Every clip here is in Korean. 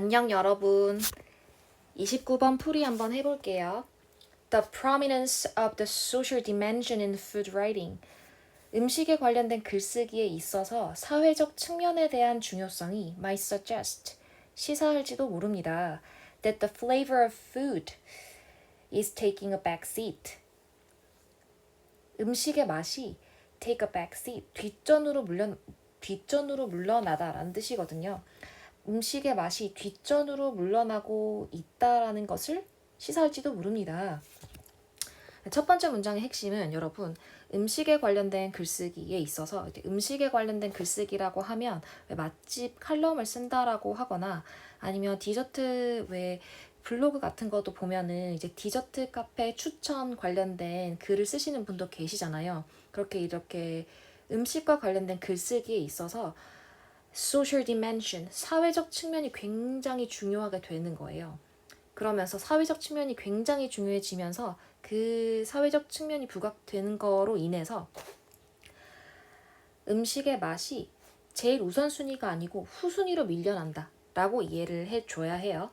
안녕 여러분. 29번 풀이 한번 해볼게요. The prominence of the social dimension in food writing. 음식에 관련된 글쓰기에 있어서 사회적 측면에 대한 중요성이 might suggest, 시사할지도 모릅니다. That the flavor of food is taking a back seat. 음식의 맛이 take a back seat, 뒷전으로 물러나다라는 뜻이거든요. 음식의 맛이 뒷전으로 물러나고 있다라는 것을 시사할지도 모릅니다. 첫 번째 문장의 핵심은 여러분 음식에 관련된 글쓰기에 있어서 음식에 관련된 글쓰기라고 하면 맛집 칼럼을 쓴다라고 하거나 아니면 디저트 왜 블로그 같은 것도 보면은 이제 디저트 카페 추천 관련된 글을 쓰시는 분도 계시잖아요. 그렇게 이렇게 음식과 관련된 글쓰기에 있어서 social dimension, 사회적 측면이 굉장히 중요하게 되는 거예요. 그러면서 사회적 측면이 굉장히 중요해지면서 그 사회적 측면이 부각되는 거로 인해서 음식의 맛이 제일 우선순위가 아니고 후순위로 밀려난다 라고 이해를 해줘야 해요.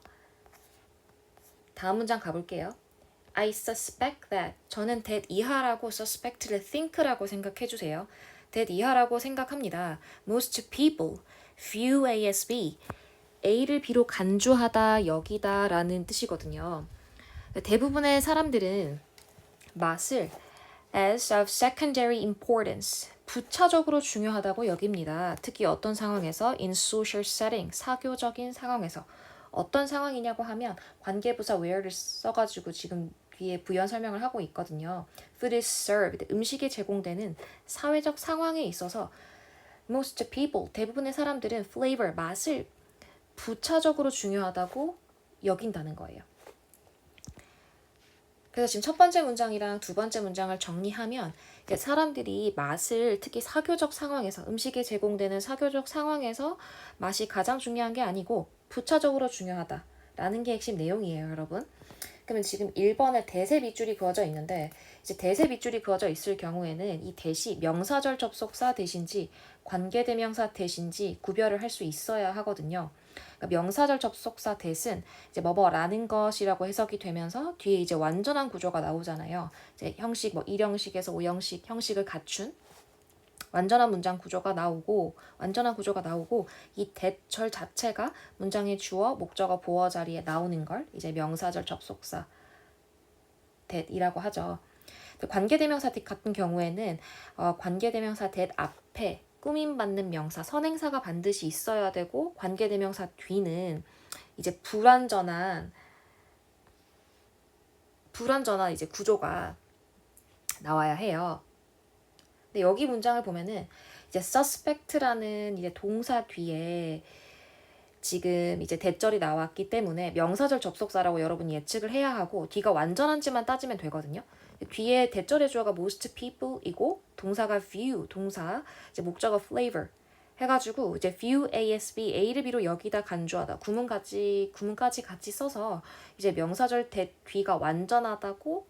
다음 문장 가볼게요. I suspect that. 저는 that 이하라고 suspect를 think라고 생각해주세요. that 이하라고 생각합니다. Most people view A as B. A를 B로 간주하다, 여기다 라는 뜻이거든요. 대부분의 사람들은 맛을 as of secondary importance, 부차적으로 중요하다고 여깁니다. 특히 어떤 상황에서 in social setting, 사교적인 상황에서. 어떤 상황이냐고 하면 관계부사 where를 써가지고 지금 뒤에 부연 설명을 하고 있거든요. Food is served, 음식이 제공되는 사회적 상황에 있어서 most people, 대부분의 사람들은 flavor, 맛을 부차적으로 중요하다고 여긴다는 거예요. 그래서 지금 첫 번째 문장이랑 두 번째 문장을 정리하면 사람들이 맛을 특히 사교적 상황에서 음식에 제공되는 사교적 상황에서 맛이 가장 중요한 게 아니고 부차적으로 중요하다라는 게 핵심 내용이에요, 여러분. 그러면 지금 1번에 대세 밑줄이 그어져 있는데 이제 대세 밑줄이 그어져 있을 경우에는 이 대시 명사절 접속사 대신지 관계대명사 대신지 구별을 할 수 있어야 하거든요. 그러니까 명사절 접속사 대신 이제 뭐뭐라는 것이라고 해석이 되면서 뒤에 이제 완전한 구조가 나오잖아요. 이제 형식 뭐 1형식에서 5형식 형식을 갖춘 완전한 문장 구조가 나오고 이 대절 자체가 문장의 주어, 목적어, 보어 자리에 나오는 걸 이제 명사절 접속사 that이라고 하죠. 관계대명사 that 같은 경우에는 관계대명사 that 앞에 꾸밈받는 명사, 선행사가 반드시 있어야 되고 관계대명사 뒤는 이제 불완전한 이제 구조가 나와야 해요. 근데 여기 문장을 보면은 이제 suspect라는 이제 동사 뒤에 지금 이제 대절이 나왔기 때문에 명사절 접속사라고 여러분이 예측을 해야 하고 뒤가 완전한지만 따지면 되거든요. 뒤에 대절의 주어가 most people이고 동사가 view, 동사 이제 목적어 flavor 해가지고 이제 view A as B, A를 B로 여기다 간주하다 구문까지 같이 써서 이제 명사절 뒤가 완전하다고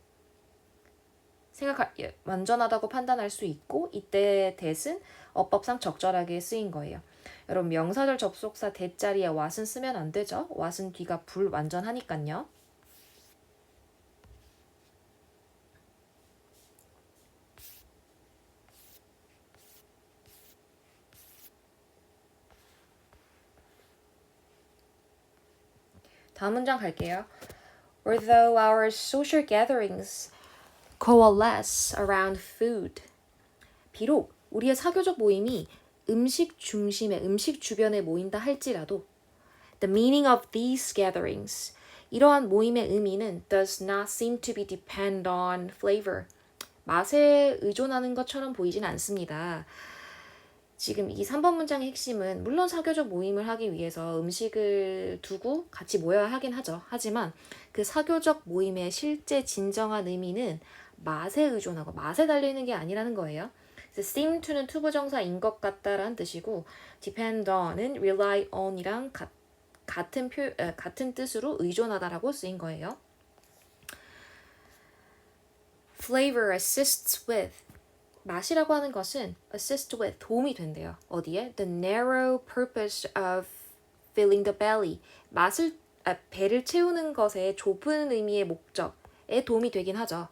완전하다고 판단할 수 있고 이때 that은 어법상 적절하게 쓰인 거예요. 여러분 명사절 접속사 that 자리에 what은 쓰면 안 되죠. what은 뒤가 불완전하니까요. 다음 문장 갈게요. Although our social gatherings coalesce around food. 비록 우리의 사교적 모임이 음식 주변에 모인다 할지라도 the meaning of these gatherings, 이러한 모임의 의미는 does not seem to be depend on flavor. 맛에 의존하는 것처럼 보이진 않습니다. 지금 이 3번 문장의 핵심은 물론 사교적 모임을 하기 위해서 음식을 두고 같이 모여야 하긴 하죠. 하지만 그 사교적 모임의 실제 진정한 의미는 맛에 의존하고 맛에 달리는 게 아니라는 거예요. seem to는 투부정사인 것 같다라는 뜻이고 depend on은 rely on이랑 같은 뜻으로 의존하다라고 쓰인 거예요. flavor assists with, 맛이라고 하는 것은 assist with, 도움이 된대요. 어디에? The narrow purpose of filling the belly. 배를 채우는 것에 좁은 의미의 목적에 도움이 되긴 하죠.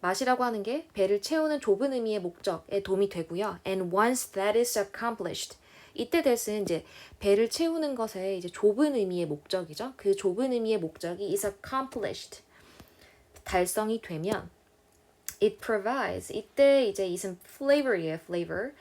맛이라고 하는 게 배를 채우는 좁은 의미의 목적에 도움이 되고요. And once that is accomplished. 이때 that은 이제 배를 채우는 것에 이제 좁은 의미의 목적이죠. 그 좁은 의미의 목적이 is accomplished. 달성이 되면 it provides. 이때 이제 it은 flavor이에요. flavor.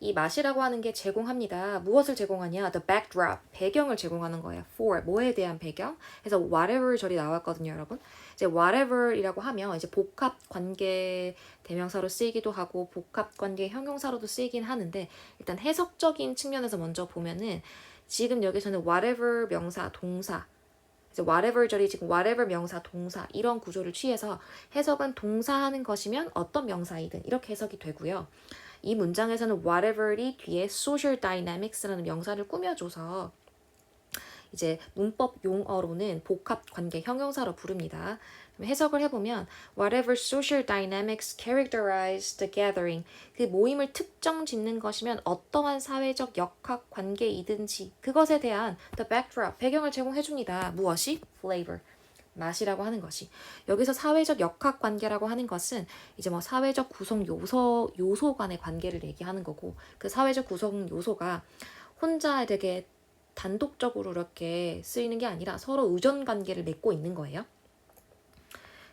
이 맛이라고 하는 게 제공합니다. 무엇을 제공하냐? The backdrop. 배경을 제공하는 거예요. For. 뭐에 대한 배경? 그래서 whatever 절이 나왔거든요, 여러분. 이제 whatever이라고 하면 이제 복합 관계 대명사로 쓰이기도 하고 복합 관계 형용사로도 쓰이긴 하는데 일단 해석적인 측면에서 먼저 보면은 지금 여기서는 whatever 명사, 동사 이제 whatever 절이 지금 whatever 명사, 동사 이런 구조를 취해서 해석은 동사하는 것이면 어떤 명사이든 이렇게 해석이 되고요. 이 문장에서는 whatever이 뒤에 social dynamics라는 명사를 꾸며줘서 이제 문법 용어로는 복합 관계 형용사로 부릅니다. 해석을 해보면 whatever social dynamics characterize the gathering 그 모임을 특정 짓는 것이면 어떠한 사회적 역학 관계이든지 그것에 대한 the backdrop 배경을 제공해줍니다. 무엇이? flavor 맛이라고 하는 것이 여기서 사회적 역학 관계라고 하는 것은 이제 뭐 사회적 구성 요소 간의 관계를 얘기하는 거고 그 사회적 구성 요소가 혼자 되게 단독적으로 이렇게 쓰이는 게 아니라 서로 의존 관계를 맺고 있는 거예요.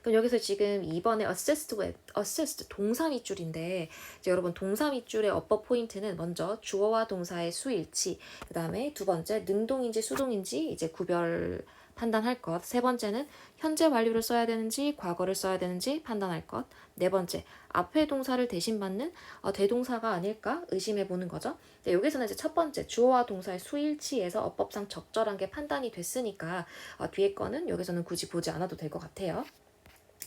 그럼 여기서 지금 이번에 assist 동사 밑줄인데 이제 여러분 동사 밑줄의 어법 포인트는 먼저 주어와 동사의 수일치 그 다음에 두 번째 능동인지 수동인지 이제 구별 판단할 것. 세 번째는 현재 완료를 써야 되는지 과거를 써야 되는지 판단할 것. 네 번째 앞에 동사를 대신 받는 대동사가 아닐까 의심해 보는 거죠. 여기서는 이제 첫 번째 주어와 동사의 수일치에서 어법상 적절한 게 판단이 됐으니까 뒤에 거는 여기서는 굳이 보지 않아도 될 것 같아요.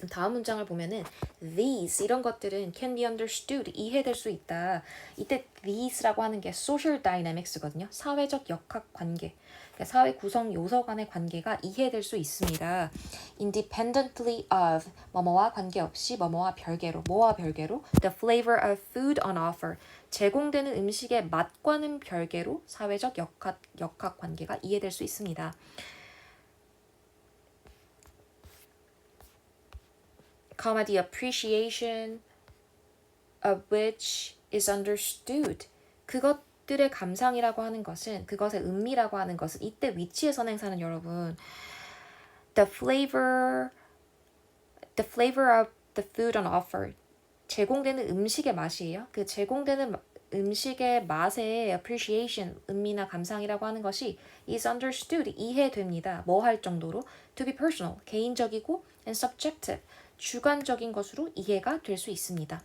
다음 문장을 보면은 these 이런 것들은 can be understood 이해될 수 있다. 이때 these라고 하는 게 social dynamics거든요. 사회적 역학 관계. 그러니까 사회 구성 요소 간의 관계가 이해될 수 있습니다. independently of 뭐뭐와 관계없이 뭐뭐와 별개로 뭐와 별개로 the flavor of food on offer 제공되는 음식의 맛과는 별개로 사회적 역학 관계가 이해될 수 있습니다. the appreciation of which is understood. 그것들의 감상이라고 하는 것은 그것의 음미라고 하는 것은 이때 위치의 선행사는 여러분 the flavor of the food on offer 제공되는 음식의 맛이에요. 그 제공되는 음식의 맛의 appreciation, 음미나 감상이라고 하는 것이 is understood, 이해됩니다. 뭐 할 정도로? To be personal, 개인적이고 and subjective, 주관적인 것으로 이해가 될 수 있습니다.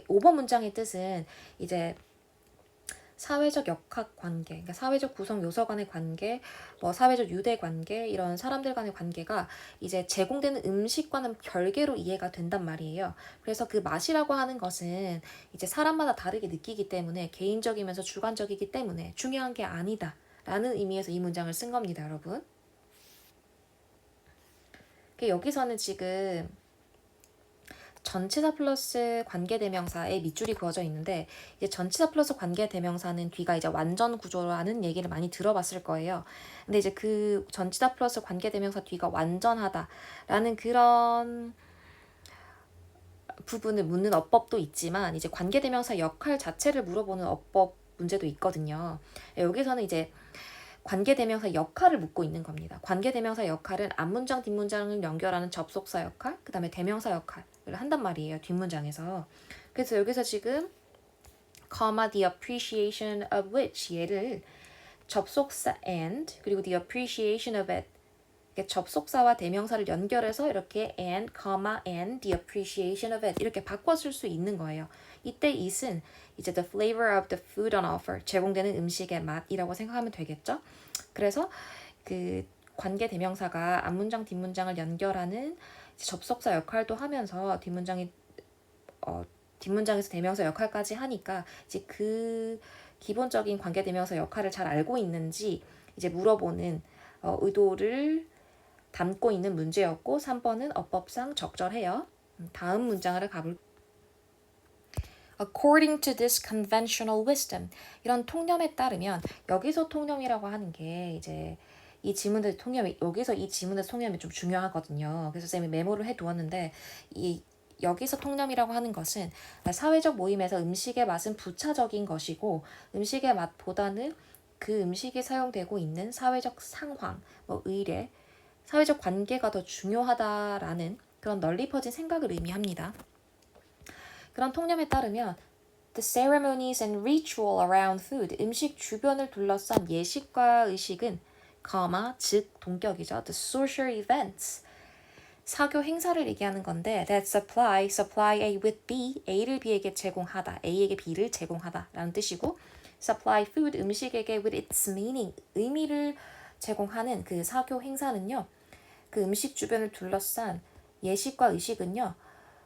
5번 문장의 뜻은 이제 사회적 역학 관계, 그러니까 사회적 구성 요소 간의 관계, 뭐 사회적 유대 관계, 이런 사람들 간의 관계가 이제 제공되는 음식과는 별개로 이해가 된단 말이에요. 그래서 그 맛이라고 하는 것은 이제 사람마다 다르게 느끼기 때문에 개인적이면서 주관적이기 때문에 중요한 게 아니다. 라는 의미에서 이 문장을 쓴 겁니다, 여러분. 여기서는 지금 전치사 플러스 관계대명사에 밑줄이 그어져 있는데 이제 전치사 플러스 관계대명사는 뒤가 이제 완전 구조라는 얘기를 많이 들어봤을 거예요. 근데 이제 그 전치사 플러스 관계대명사 뒤가 완전하다라는 그런 부분을 묻는 어법도 있지만 이제 관계대명사 역할 자체를 물어보는 어법 문제도 있거든요. 여기서는 이제 관계대명사 역할을 묻고 있는 겁니다. 관계대명사 역할은 앞문장, 뒷문장을 연결하는 접속사 역할, 그 다음에 대명사 역할을 한단 말이에요. 뒷문장에서. 그래서 여기서 지금 the appreciation of which 얘를 접속사 and 그리고 the appreciation of it 접속사와 대명사를 연결해서 이렇게 and the appreciation of it 이렇게 바꿔 쓸 수 있는 거예요. 이때 it은 이제 the flavor of the food on offer 제공되는 음식의 맛이라고 생각하면 되겠죠. 그래서 그 관계 대명사가 앞문장 뒷문장을 연결하는 접속사 역할도 하면서 뒷문장에서 대명사 역할까지 하니까 이제 그 기본적인 관계 대명사 역할을 잘 알고 있는지 이제 물어보는 의도를 담고 있는 문제였고 3번은 어법상 적절해요. 다음 문장을 가볼게요. According to this conventional wisdom. 이런 통념에 따르면 여기서 통념이라고 하는 게 이제 이 지문들 통념이 여기서 이 지문의 통념이 좀 중요하거든요. 그래서 쌤이 메모를 해두었는데 이 여기서 통념이라고 하는 것은 사회적 모임에서 음식의 맛은 부차적인 것이고 음식의 맛보다는 그 음식이 사용되고 있는 사회적 상황, 뭐 의례, 사회적 관계가 더 중요하다라는 그런 널리 퍼진 생각을 의미합니다. 그런 통념에 따르면 The ceremonies and ritual around food, 음식 주변을 둘러싼 예식과 의식은, 즉 동격이죠. The social events, 사교 행사를 얘기하는 건데 that supply A with B, A를 B에게 제공하다, A에게 B를 제공하다 라는 뜻이고 supply food, 음식에게 with its meaning, 의미를 제공하는 그 사교 행사는요. 그 음식 주변을 둘러싼 예식과 의식은요.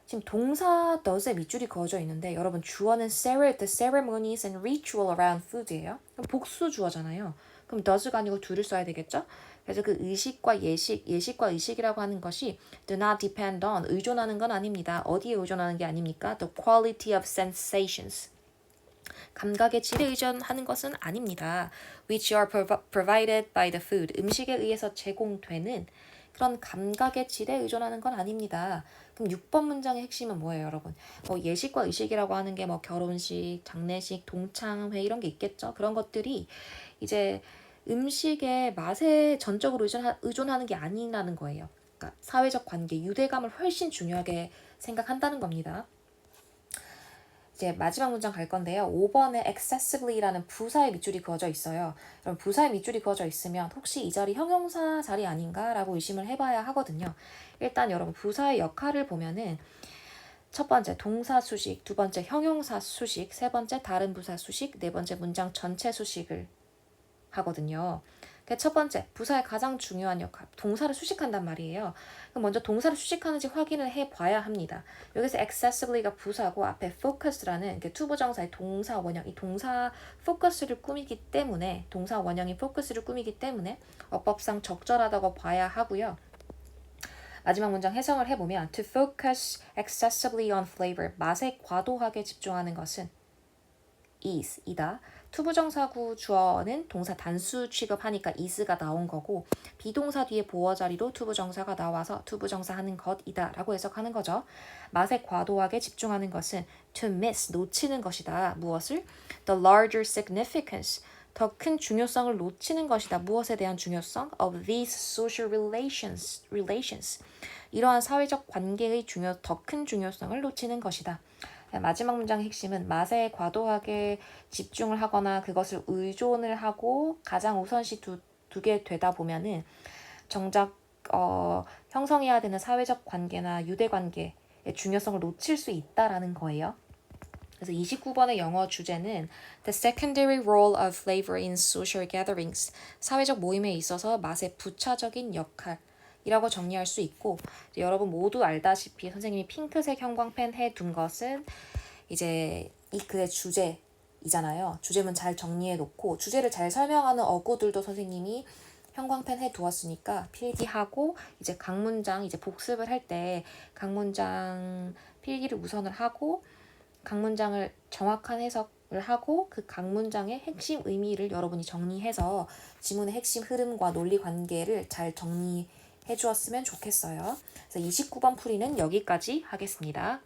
지금 동사 does에 밑줄이 그어져 있는데 여러분 주어는 the ceremonies and ritual around food예요. 그럼 복수 주어잖아요. 그럼 does가 아니고 do를 써야 되겠죠? 그래서 그 의식과 예식과 의식이라고 하는 것이 do not depend on, 의존하는 건 아닙니다. 어디에 의존하는 게 아닙니까? The quality of sensations. 감각의 질에 의존하는 것은 아닙니다. Which are provided by the food. 음식에 의해서 제공되는 그런 감각의 질에 의존하는 건 아닙니다. 그럼 6번 문장의 핵심은 뭐예요, 여러분? 예식과 의식이라고 하는 게 뭐 결혼식, 장례식, 동창회 이런 게 있겠죠. 그런 것들이 이제 음식의 맛에 전적으로 의존하는 게 아니라는 거예요. 그러니까 사회적 관계, 유대감을 훨씬 중요하게 생각한다는 겁니다. 이제 마지막 문장 갈 건데요. 5번에 excessively라는 부사의 밑줄이 그어져 있어요. 그럼 부사의 밑줄이 그어져 있으면 혹시 이 자리 형용사 자리 아닌가라고 의심을 해봐야 하거든요. 일단 여러분 부사의 역할을 보면은 첫 번째 동사 수식, 두 번째 형용사 수식, 세 번째 다른 부사 수식, 네 번째 문장 전체 수식을 하거든요. 첫 번째, 부사의 가장 중요한 역할, 동사를 수식한단 말이에요. 그럼 먼저 동사를 수식하는지 확인을 해봐야 합니다. 여기서 excessively가 부사고 앞에 focus라는 투부정사의 동사 원형, 이 동사 focus를 꾸미기 때문에 동사 원형이 focus를 꾸미기 때문에 어법상 적절하다고 봐야 하고요. 마지막 문장 해석을 해보면 to focus excessively on flavor, 맛에 과도하게 집중하는 것은 is, 이다. 투부정사구 주어는 동사 단수 취급하니까 is가 나온 거고 비동사 뒤에 보어 자리로 투부정사가 나와서 투부정사 하는 것이다 라고 해석하는 거죠. 맛에 과도하게 집중하는 것은 to miss, 놓치는 것이다. 무엇을? The larger significance, 더 큰 중요성을 놓치는 것이다. 무엇에 대한 중요성? Of these social relations. 이러한 사회적 관계의 더 큰 중요성을 놓치는 것이다. 마지막 문장의 핵심은 맛에 과도하게 집중을 하거나 그것을 의존을 하고 가장 우선시 두게 되다 보면은 정작 형성해야 되는 사회적 관계나 유대 관계의 중요성을 놓칠 수 있다라는 거예요. 그래서 29번의 영어 주제는 The secondary role of flavor in social gatherings. 사회적 모임에 있어서 맛의 부차적인 역할. 이라고 정리할 수 있고 여러분 모두 알다시피 선생님이 핑크색 형광펜 해둔 것은 이제 이 글의 주제이잖아요. 주제문 잘 정리해 놓고 주제를 잘 설명하는 어구들도 선생님이 형광펜 해두었으니까 필기하고 이제 각 문장 이제 복습을 할 때 각 문장 필기를 우선을 하고 각 문장을 정확한 해석을 하고 그 각 문장의 핵심 의미를 여러분이 정리해서 지문의 핵심 흐름과 논리 관계를 잘 정리해 주었으면 좋겠어요. 그래서 29번 풀이는 여기까지 하겠습니다.